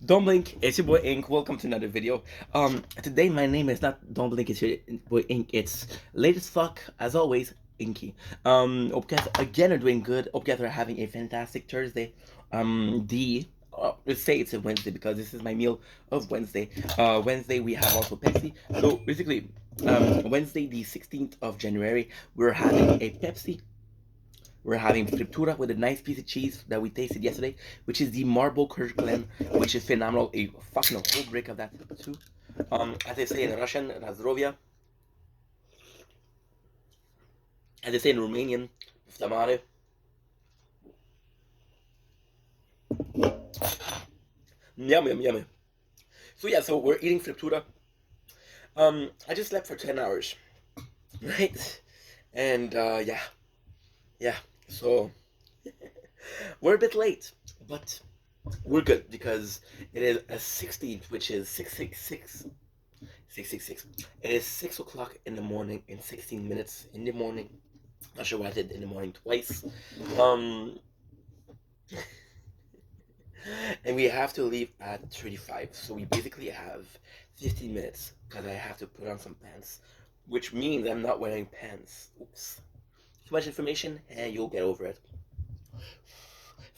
Don't blink, it's your boy Ink. Welcome to another video. Today my name is not Don't Blink, it's your boy Ink. It's late as fuck, as always, Inky. Hope you guys again are doing good. Hope you guys are having a fantastic Thursday. Let's say it's a Wednesday because this is my meal of Wednesday. Wednesday we have also Pepsi. So basically, Wednesday the 16th of January, we're having a Pepsi. We're having friptura with a nice piece of cheese that we tasted yesterday, which is the marble Kirkland, which is phenomenal. A fucking whole brick of that too. As they say in Russian, Razdrovia. As they say in Romanian, Stamare. Yum yum yum. So yeah, so we're eating friptura. I just slept for 10 hours, right? And yeah. So we're a bit late, but we're good because it is a 16th, which is 666. 666. It is 6 o'clock in the morning in 16 minutes in the morning. Not sure why I did in the morning twice. Um, and we have to leave at 35. So we basically have 15 minutes because I have to put on some pants, which means I'm not wearing pants. Oops. Too much information, and you'll get over it.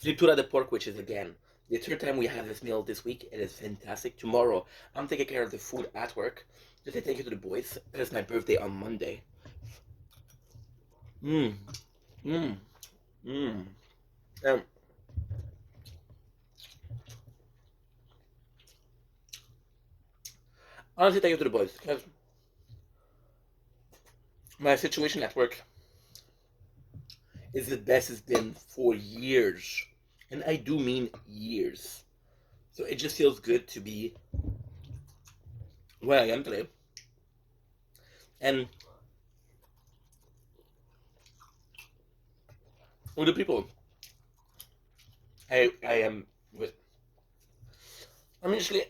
Friptura de porc, which is again the third time we have this meal this week. It is fantastic. Tomorrow, I'm taking care of the food at work. Just say thank you to the boys. It's my birthday on Monday. Mmm, mmm, mmm. Um, Honestly, thank you to the boys because my situation at work is the best it's been for years, and I do mean years. So it just feels good to be where I am today, and with the people I am with. Honestly,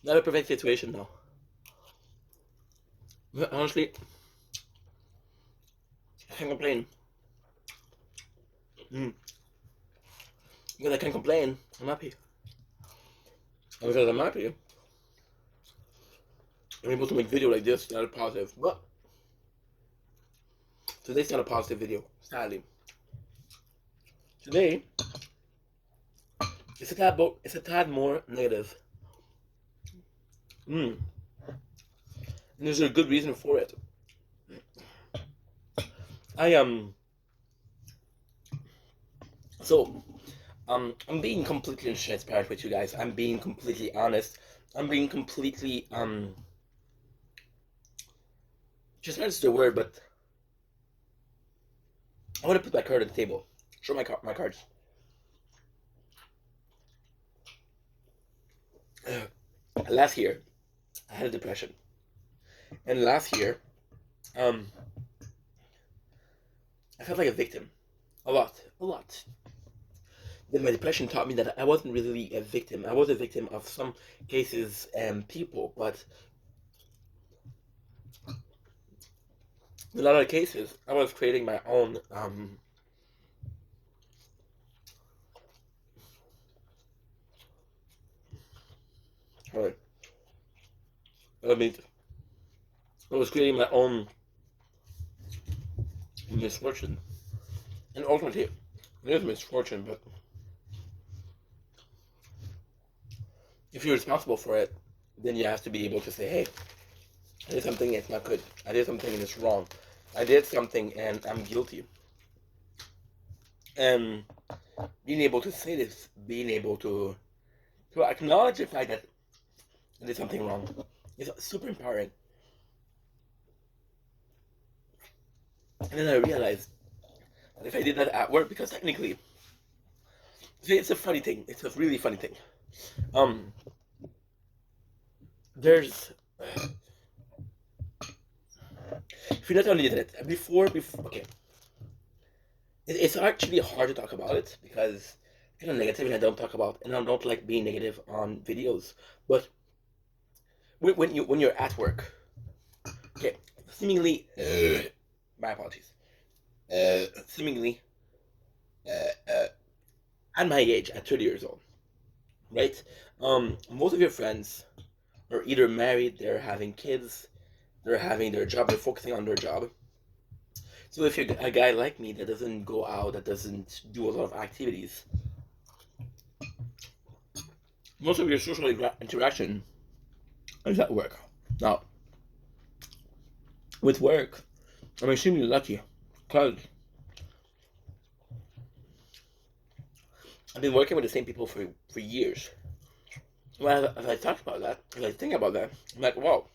not a perfect situation now. But honestly, I can't complain. Mm. Because I can't complain. I'm happy. And because I'm happy, I'm able to make video like this that are positive. But today's not a positive video, sadly. Today, it's a tad more negative. Mm. And there's a good reason for it. I so I'm being completely transparent with you guys. I'm being completely honest. I'm being completely transparent is the word, but I want to put my card on the table. Show my cards. Last year, I had a depression, and last year, um, I felt like a victim, a lot. Then my depression taught me that I wasn't really a victim. I was a victim of some cases and people, but in a lot of cases, I was creating my own. Sorry, I mean, I was creating my own misfortune, and ultimately, it is misfortune. But if you're responsible for it, then you have to be able to say, "Hey, I did something that's not good. I did something that's wrong. I did something and I'm guilty." And being able to say this, being able to acknowledge the fact that I did something wrong is super empowering. And then I realized that if I did that at work, because technically, see, it's a funny thing. It's a really funny thing. Um, there's if you're not on the internet before okay, it's actually hard to talk about it because kind of negative and I don't talk about and I don't like being negative on videos. But when you're at work, okay, seemingly, my apologies. Seemingly, at my age, at 30 years old, right? Most of your friends are either married, they're having kids, they're having their job, they're focusing on their job. So if you're a guy like me that doesn't go out, that doesn't do a lot of activities, most of your social interaction is at work. Now, with work, I'm extremely lucky because I've been working with the same people for years. Well, as I talk about that, as I think about that, I'm like, wow,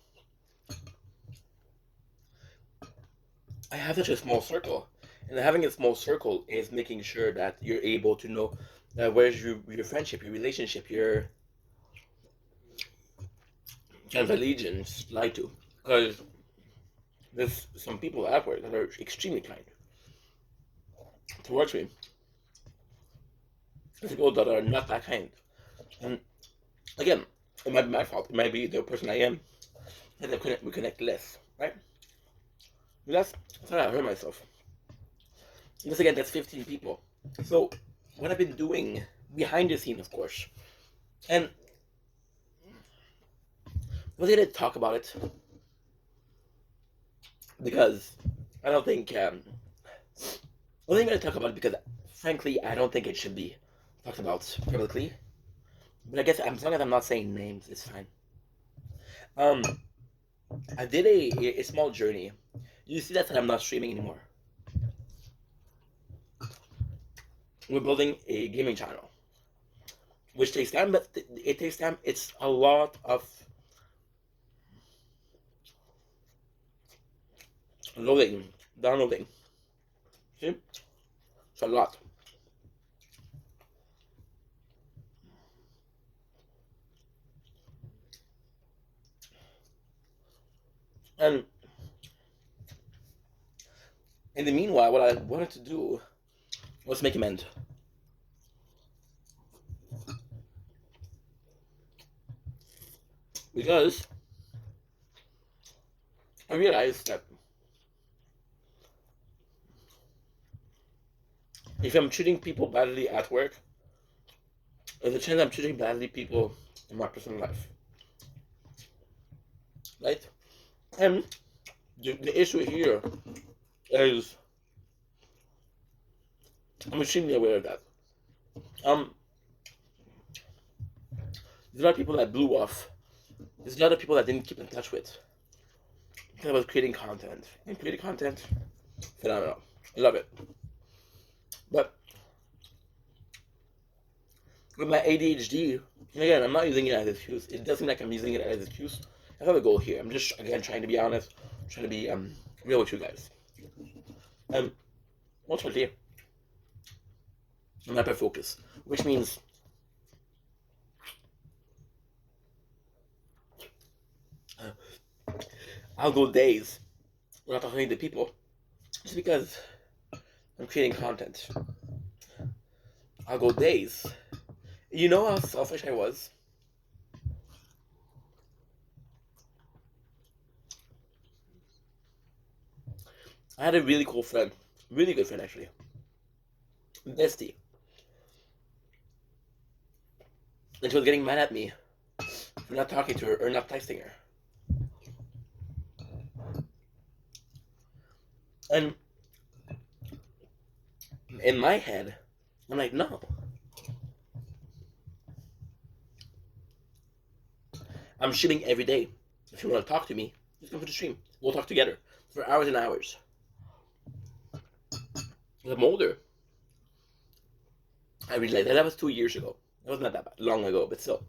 I have such a small circle. And having a small circle is making sure that you're able to know where's your friendship, your relationship, your kind of allegiance lie to. Because there's some people at work that are extremely kind towards me. There's people that are not that kind. And again, it might be my fault. It might be the person I am. And we connect less, right? That's how I hurt myself. Once again, that's 15 people. So, what I've been doing behind the scene, of course, and I was going to talk about it because I don't think I was going to talk about it because, frankly, I don't think it should be talked about publicly. But I guess as long as I'm not saying names, it's fine. Um, I did a small journey. You see that I'm not streaming anymore. We're building a gaming channel, which takes time, but it takes time. It's a lot of loading, downloading. See? It's a lot. And in the meanwhile, what I wanted to do was make amends. Because I realized that if I'm treating people badly at work, there's a chance I'm treating badly people in my personal life. Right? And the issue here is I'm extremely aware of that. There's a lot of people that blew off. There's a lot of people that didn't keep in touch with. Because I was creating content. And creating content, phenomenal. I love it. But with my ADHD, and again, I'm not using it as an excuse. It doesn't seem like I'm using it as an excuse. I have a goal here. I'm just, again, trying to be honest, trying to be real with you guys. Ultimately, I'm hyper focused, which means I'll go days without talking to people just because I'm creating content. I'll go days. You know how selfish I was? I had a really cool friend, really good friend actually, bestie, and she was getting mad at me for not talking to her or not texting her. And in my head, I'm like, no. I'm streaming every day. If you want to talk to me, just come to the stream. We'll talk together for hours and hours. As I'm older, I realized that was 2 years ago. It was not that long ago, but still.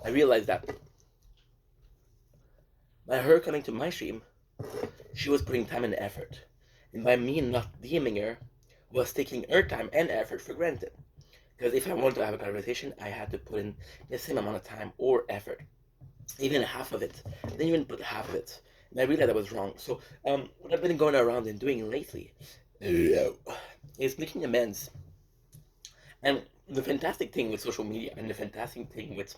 I realized that by her coming to my stream, she was putting time and effort. And by me not DMing her, was taking her time and effort for granted. Because if I wanted to have a conversation, I had to put in the same amount of time or effort. Even half of it. I didn't even put half of it. And I realized that was wrong. So, what I've been going around and doing lately is making amends. And the fantastic thing with social media and the fantastic thing with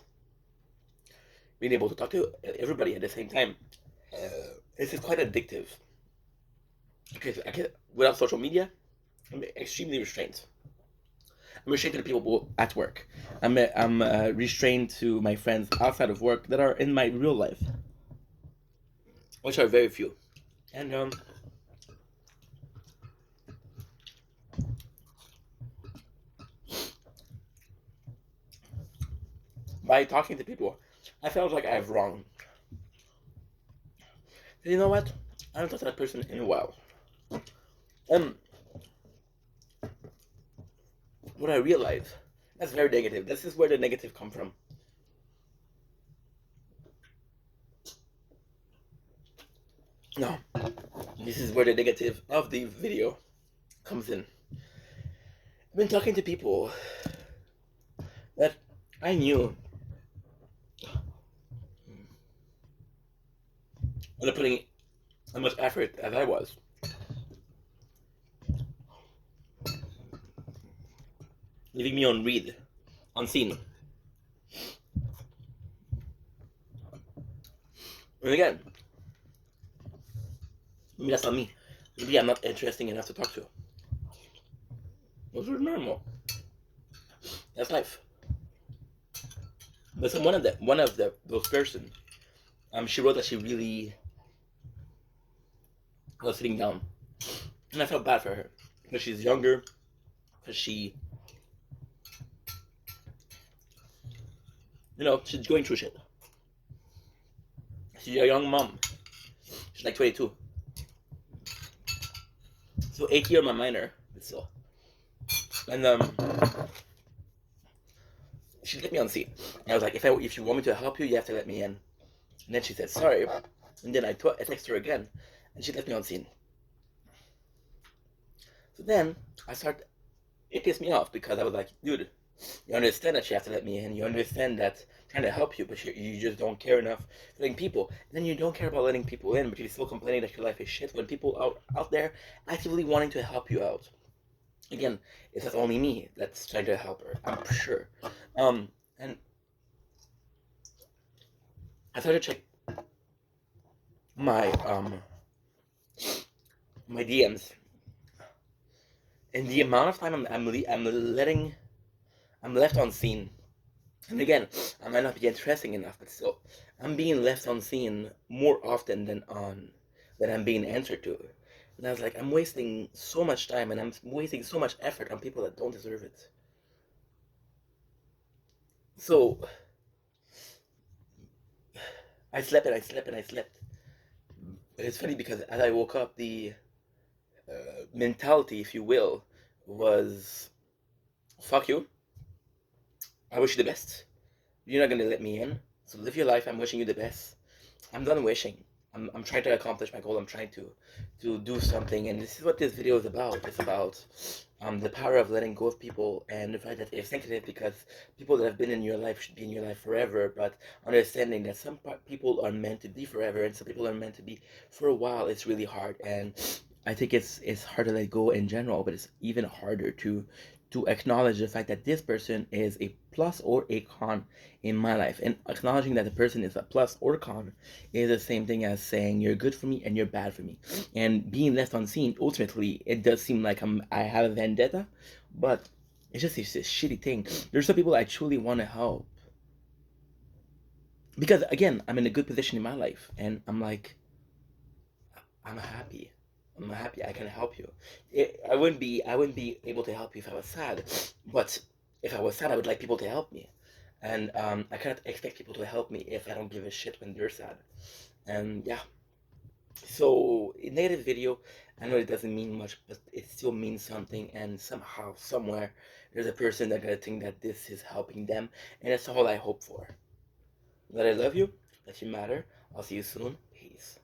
being able to talk to everybody at the same time is it's quite addictive. Okay, without social media, I'm extremely restrained. I'm restrained to the people at work. I'm restrained to my friends outside of work that are in my real life, which are very few. And by talking to people, I felt like I've wronged. You know what? I haven't talked to that person in a while. And what I realized, that's very negative. This is where the negative come from. No, this is where the negative of the video comes in. I've been talking to people that I knew were putting as much effort as I was. Leaving me on read, unseen. And again, maybe that's not me. Maybe I'm not interesting enough to talk to. Those are normal. That's life. But one of those person, she wrote that she really was sitting down, and I felt bad for her because she's younger, because she, she's going through shit. She's a young mom. She's like 22. So 8 year my minor, still. And she let me on scene. And I was like, if you want me to help you, you have to let me in. And then she said sorry. And then I texted her again, and she let me on scene. So then it pissed me off because I was like, dude, you understand that you have to let me in. You understand that I'm trying to help you, but you just don't care enough for letting people. And then you don't care about letting people in, but you're still complaining that your life is shit when people out there actively wanting to help you out. Again, it's not only me that's trying to help her, I'm sure. And I started to check my my DMs, and the amount of time I'm left on scene. And again, I might not be interesting enough, but still, I'm being left on scene more often than I'm being answered to. And I was like, I'm wasting so much time and I'm wasting so much effort on people that don't deserve it. So I slept and I slept and I slept. But it's funny because as I woke up, the mentality, if you will, was fuck you. I wish you the best. You're not gonna let me in. So live your life. I'm wishing you the best. I'm done wishing. I'm trying to accomplish my goal. I'm trying to do something, and this is what this video is about. It's about the power of letting go of people, and the fact that it's sensitive because people that have been in your life should be in your life forever, but understanding that some people are meant to be forever and some people are meant to be for a while. It's really hard, and I think it's hard to let go in general, but it's even harder to acknowledge the fact that this person is a plus or a con in my life. And acknowledging that the person is a plus or con is the same thing as saying you're good for me and you're bad for me. And being left unseen, ultimately, it does seem like I have a vendetta, but it's a shitty thing. There's some people I truly want to help. Because again, I'm in a good position in my life, and I'm like, I'm happy. I'm happy I can help you. I wouldn't be able to help you if I was sad, but if I was sad, I would like people to help me, and I cannot expect people to help me if I don't give a shit when they're sad, and yeah. So in negative video, I know it doesn't mean much, but it still means something, and somehow, somewhere, there's a person that gonna think that this is helping them, and that's all I hope for. That I love you, that you matter. I'll see you soon. Peace.